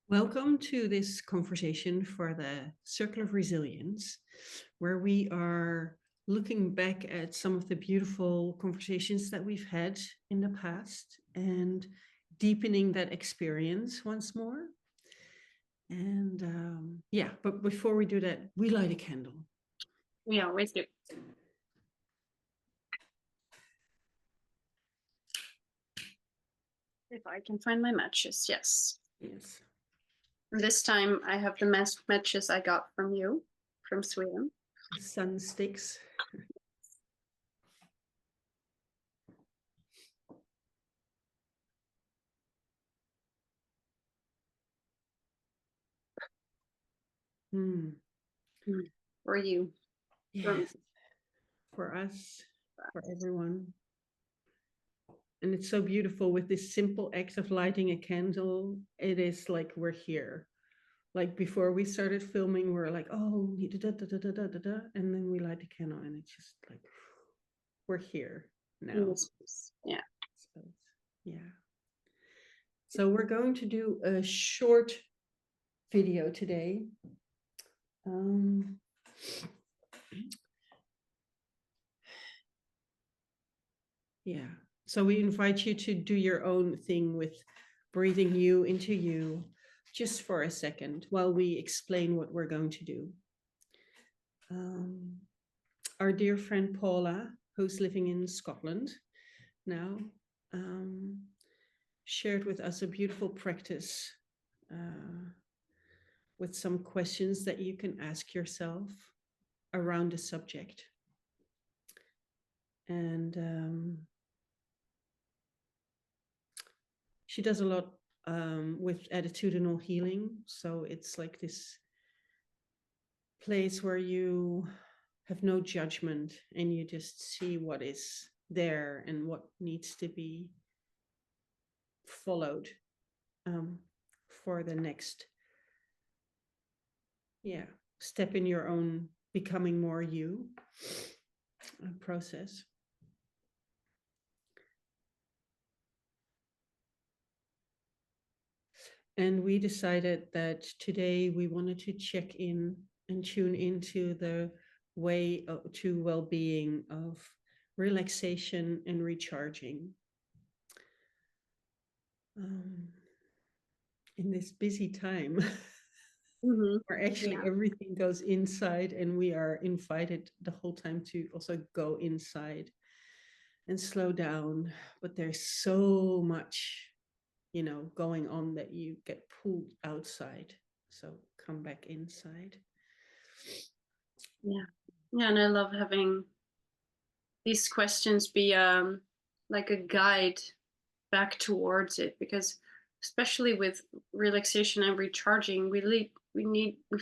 Welcome to this conversation for the Circle of Resilience, where we are looking back at some of the beautiful conversations that we've had in the past and deepening that experience once more. And but before we do that, we light a candle. We always do. If I can find my matches, yes. Yes. This time I have the matches I got from you, from Sweden. Sun sticks. For you. Yes. For us, for everyone. And it's so beautiful with this simple act of lighting a candle. It is like we're here. Like before we started filming, we're like, oh, da, da, da, da, da, da, da, and then we light the candle, and it's just like we're here now. Yeah. So, yeah. So we're going to do a short video today. Yeah. So we invite you to do your own thing with breathing you into you just for a second while we explain what we're going to do. Our dear friend Paula, who's living in Scotland now, shared with us a beautiful practice with some questions that you can ask yourself around the subject. And she does a lot with attitudinal healing. So it's like this place where you have no judgment and you just see what is there and what needs to be followed for the next step in your own becoming more you process. And we decided that today we wanted to check in and tune into the way to well-being of relaxation and recharging. In this busy time, where actually everything goes inside, and we are invited the whole time to also go inside and slow down. But there's so much, going on that you get pulled outside. So come back inside. Yeah. And I love having these questions be like a guide back towards it, because especially with relaxation and recharging, we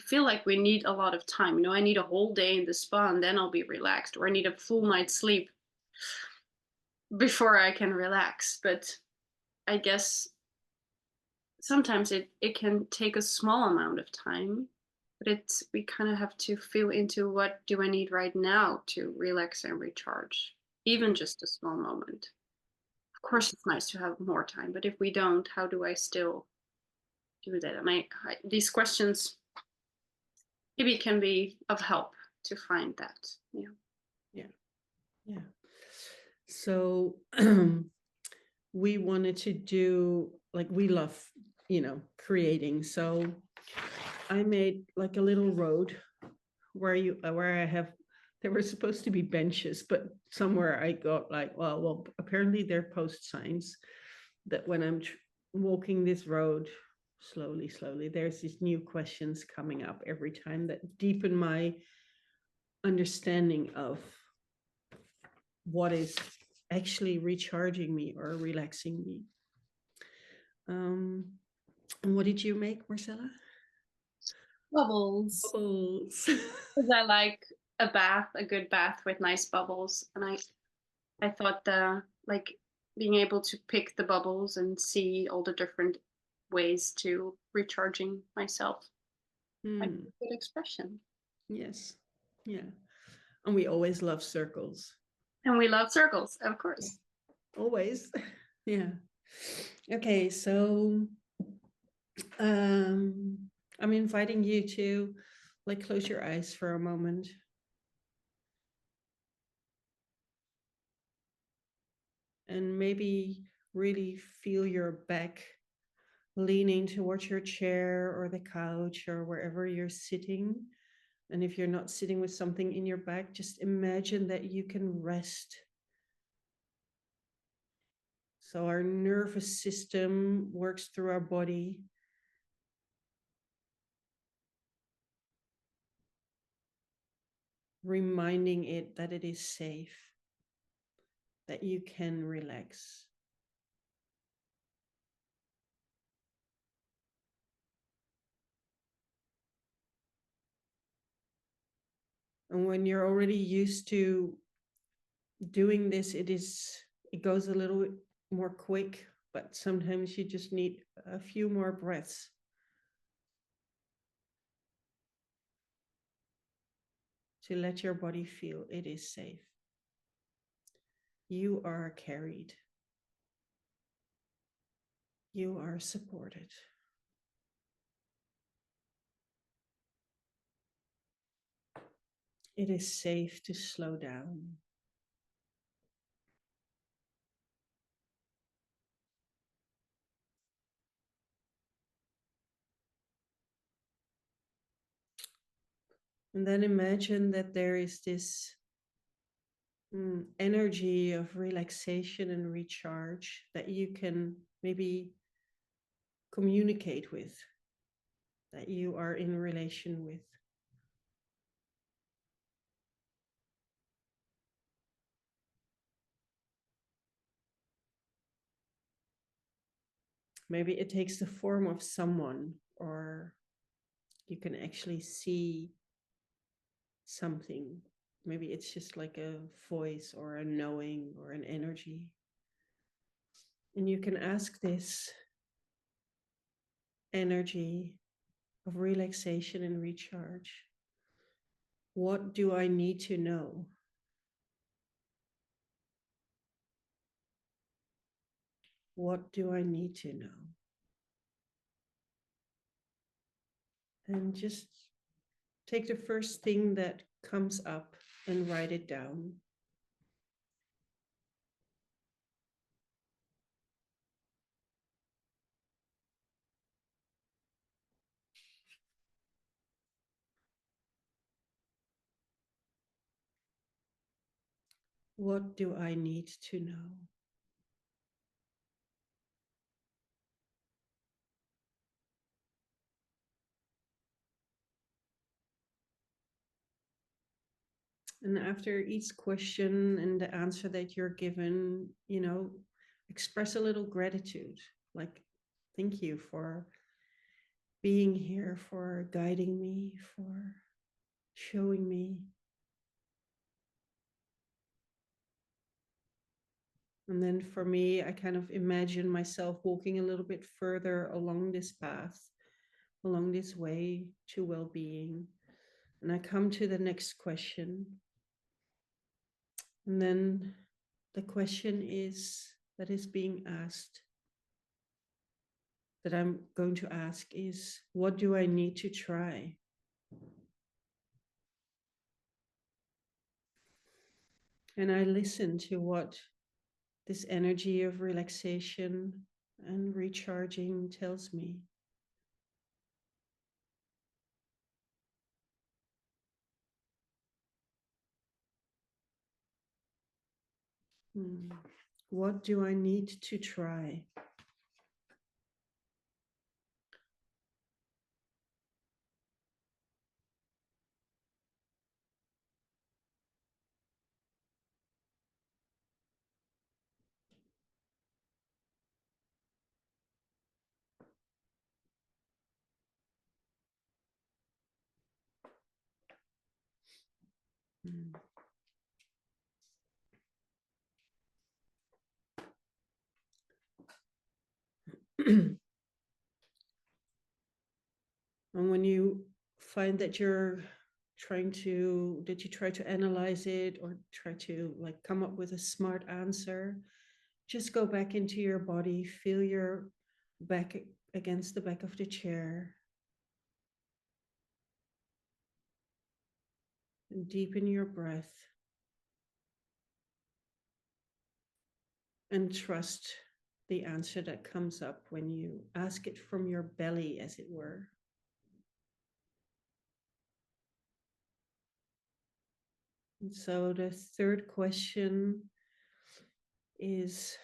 feel like we need a lot of time. I need a whole day in the spa and then I'll be relaxed, or I need a full night's sleep before I can relax. But I guess sometimes it can take a small amount of time, but we kind of have to feel into what do I need right now to relax and recharge, even just a small moment. Of course, it's nice to have more time, but if we don't, how do I still do that? These questions maybe can be of help to find that. Yeah. So we wanted to do, like, we love, creating. So I made like a little road where I have, there were supposed to be benches, but somewhere I got like, well, apparently they're post signs that when I'm walking this road slowly, there's these new questions coming up every time that deepen my understanding of what is actually recharging me or relaxing me. And what did you make, Marcella? Bubbles. Because I like a good bath with nice bubbles, and I thought like being able to pick the bubbles and see all the different ways to recharging myself. Like a good expression. Yes. Yeah. And we always love circles. And we love circles, of course. Always. Yeah. Okay, so I'm inviting you to like close your eyes for a moment. And maybe really feel your back leaning towards your chair or the couch or wherever you're sitting. And if you're not sitting with something in your back, just imagine that you can rest. So our nervous system works through our body, reminding it that it is safe, that you can relax. And when you're already used to doing this, it goes a little bit more quick, but sometimes you just need a few more breaths to let your body feel it is safe. You are carried. You are supported. It is safe to slow down. And then imagine that there is this energy of relaxation and recharge that you can maybe communicate with, that you are in relation with. Maybe it takes the form of someone, or you can actually see something. Maybe it's just like a voice or a knowing or an energy. And you can ask this energy of relaxation and recharge, what do I need to know? What do I need to know? And just take the first thing that comes up and write it down. What do I need to know? And after each question and the answer that you're given, express a little gratitude. Like, thank you for being here, for guiding me, for showing me. And then for me, I kind of imagine myself walking a little bit further along this path, along this way to well being. And I come to the next question. And then the question that is being asked, that I'm going to ask is, what do I need to try? And I listen to what this energy of relaxation and recharging tells me. What do I need to try? And when you find that you try to analyze it or try to like come up with a smart answer, just go back into your body, feel your back against the back of the chair. And deepen your breath. And trust the answer that comes up when you ask it from your belly, as it were. And so the third question is,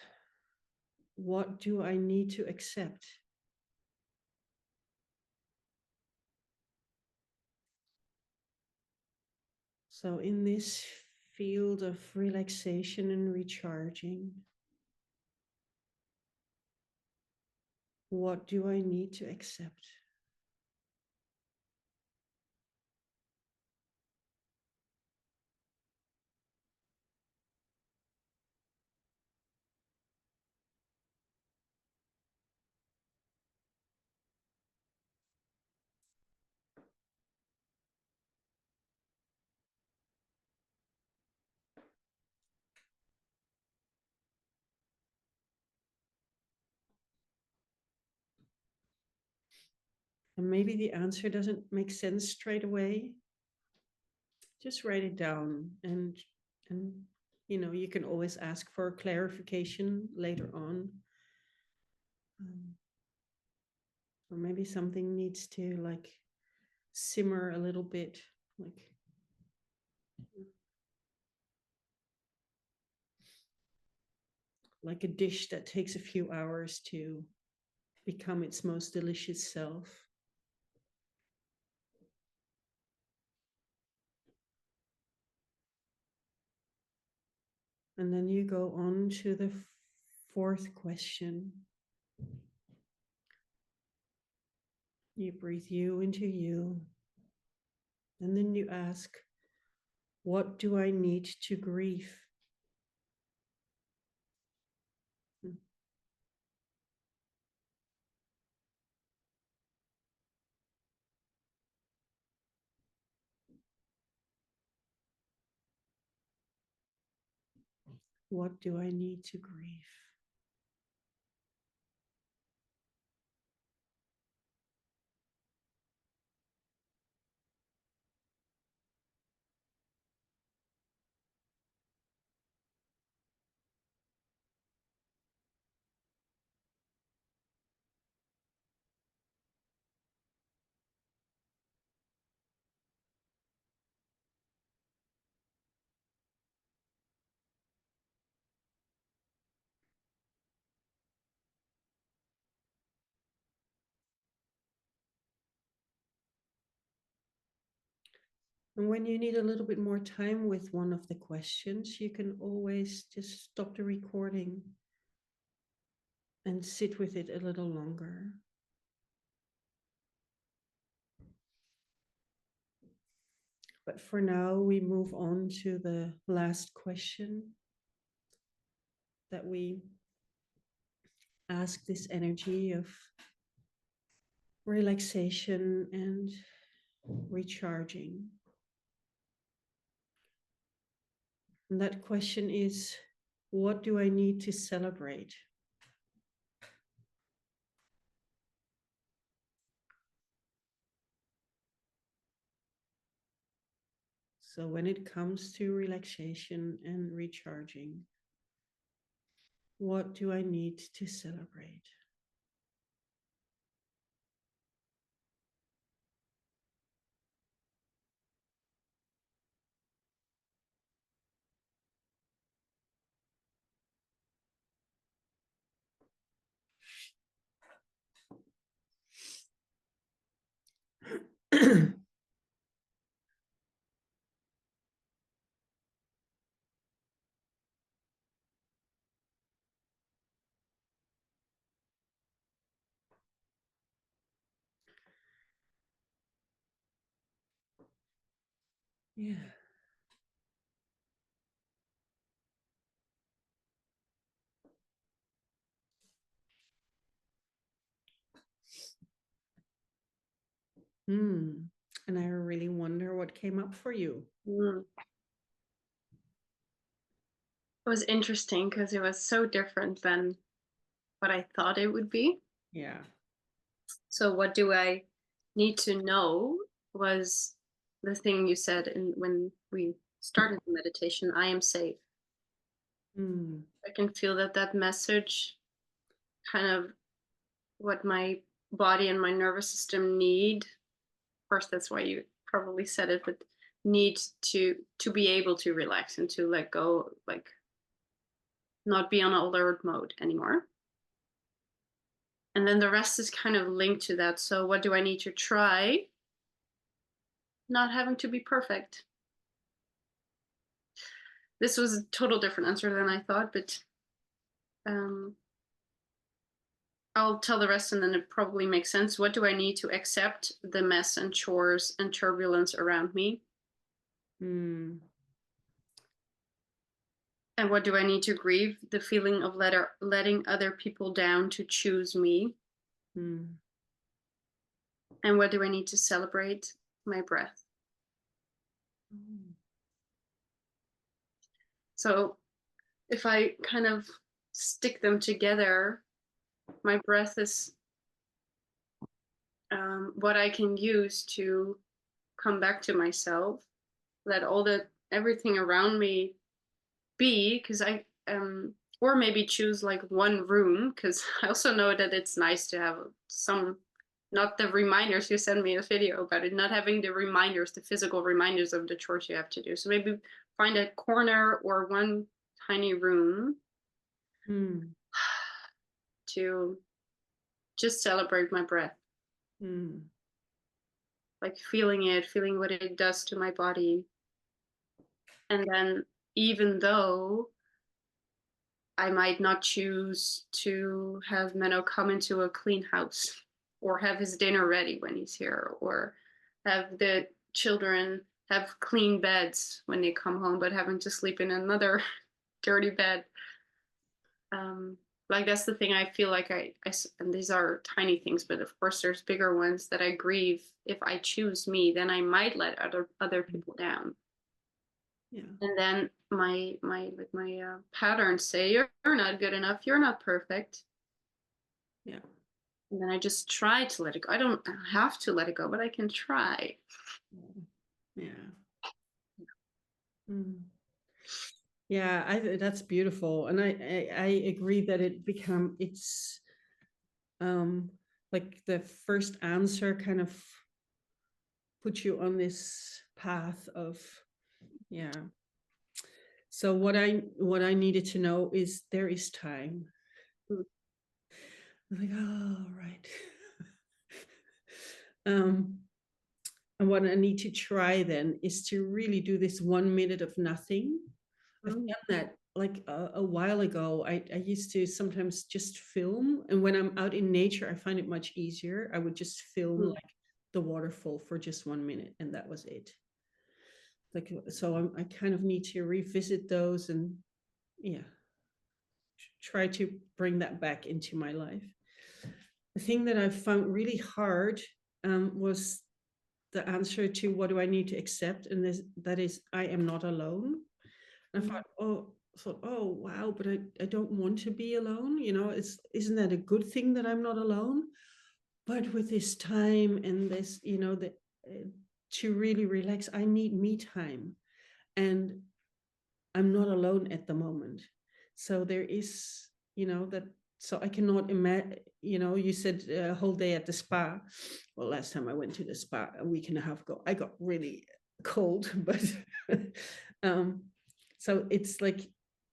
what do I need to accept? So in this field of relaxation and recharging, what do I need to accept? And maybe the answer doesn't make sense straight away. Just write it down, and you can always ask for clarification later on. Or maybe something needs to like simmer a little bit, like a dish that takes a few hours to become its most delicious self. And then you go on to the fourth question. You breathe you into you. And then you ask, what do I need to grieve? What do I need to grieve? And when you need a little bit more time with one of the questions, you can always just stop the recording and sit with it a little longer. But for now, we move on to the last question that we ask this energy of relaxation and recharging. And that question is, what do I need to celebrate? So when it comes to relaxation and recharging, what do I need to celebrate? Yeah. And I really wonder what came up for you. It was interesting because it was so different than what I thought it would be. Yeah. So what do I need to know was the thing you said when we started the meditation. I am safe. Mm, I can feel that message, kind of what my body and my nervous system need. Of course, that's why you probably said it, but need to be able to relax and to let go, like not be on alert mode anymore. And then the rest is kind of linked to that. So what do I need to try? Not having to be perfect. This was a total different answer than I thought, but um, I'll tell the rest and then it probably makes sense. What do I need to accept the mess and chores and turbulence around me? mm, And what do I need to grieve? The feeling of letting other people down to choose me. mm, And what do I need to celebrate? My breath. mm, So if I kind of stick them together, my breath is what I can use to come back to myself, let everything around me be, because or maybe choose like one room, because I also know that it's nice to have some, not the reminders. You sent me a video about it, not having the reminders, the physical reminders of the chores you have to do. So maybe find a corner or one tiny room mm, to just celebrate my breath, mm, like feeling it, feeling what it does to my body. And then even though I might not choose to have Menno come into a clean house or have his dinner ready when he's here or have the children have clean beds when they come home, but having to sleep in another dirty bed. Um, like that's the thing I feel like and these are tiny things, but of course there's bigger ones that I grieve. If I choose me, then I might let other people down. yeah, And then my patterns say you're not good enough, you're not perfect. yeah, And then I just try to let it go. I don't have to let it go, but I can try. yeah. Mm. Yeah, that's beautiful, and I agree that it's um like the first answer kind of put you on this path of, yeah. So what I needed to know is there is time. Mm, I'm like, oh, right. um and what I need to try then is to really do this 1 minute of nothing. I've mm, done that like a while ago. I used to sometimes just film, and when I'm out in nature, I find it much easier. I would just film mm, like the waterfall for just 1 minute, and that was it. Like, so I kind of need to revisit those and, yeah, try to bring that back into my life. The thing that I found really hard was the answer to what do I need to accept, and that is I am not alone. And I mm, thought, oh wow, but I don't want to be alone. Isn't that a good thing that I'm not alone? But with this time and this, to really relax, I need me time, and I'm not alone at the moment. So there is, that. So I cannot imagine. You said a whole day at the spa. Well, last time I went to the spa a week and a half ago, I got really cold, but um, so it's like,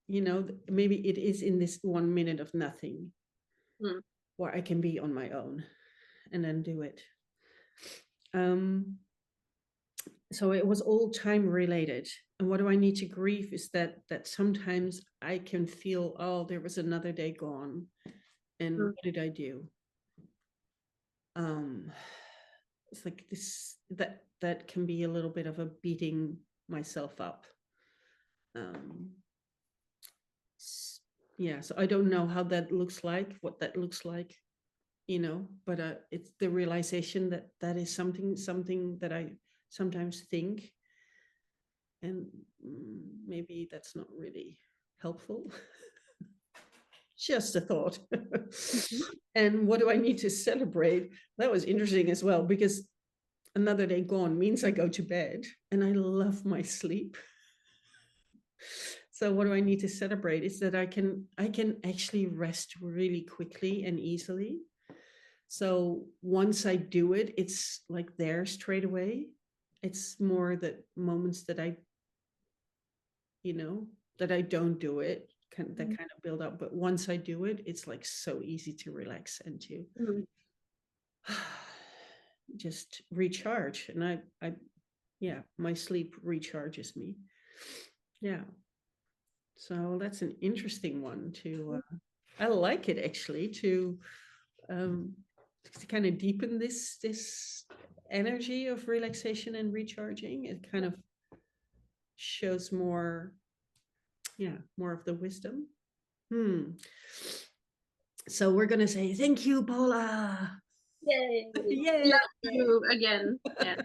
maybe it is in this 1 minute of nothing mm, where I can be on my own and then do it. Um, so it was all time related. And what do I need to grieve is that sometimes I can feel, oh, there was another day gone, and mm, what did I do? um it's like this, that can be a little bit of a beating myself up. um yeah, so I don't know how that looks like, what that looks like, but it's the realization that that is something that I sometimes think, and maybe that's not really helpful. Just a thought. Mhm. And what do I need to celebrate? That was interesting as well, because another day gone means I go to bed and I love my sleep. So what do I need to celebrate is that I can actually rest really quickly and easily. So once I do it, it's like there straight away. It's more the moments that you know, that I don't do it, that Mhm. kind of build up. But once I do it, it's like so easy to relax and to Mhm. just recharge. And yeah, my sleep recharges me. Yeah. So that's an interesting one I like it actually um, to kind of deepen this energy of relaxation and recharging. It kind of shows more, yeah, more of the wisdom. Hmm. So we're gonna say thank you, Paula. Yay! Yay. Love you again. Yeah.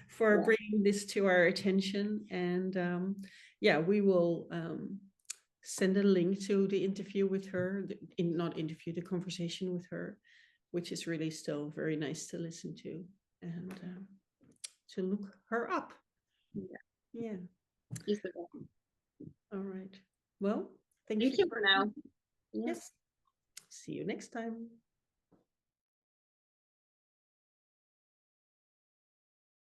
For Yeah. bringing this to our attention. And yeah, we will send a link to the interview with her, not interview, the conversation with her, which is really still very nice to listen to and to look her up. Yeah. Yeah. She's the best. All right. Well, thank Thank you. you for now. Yeah. Yes. See you next time.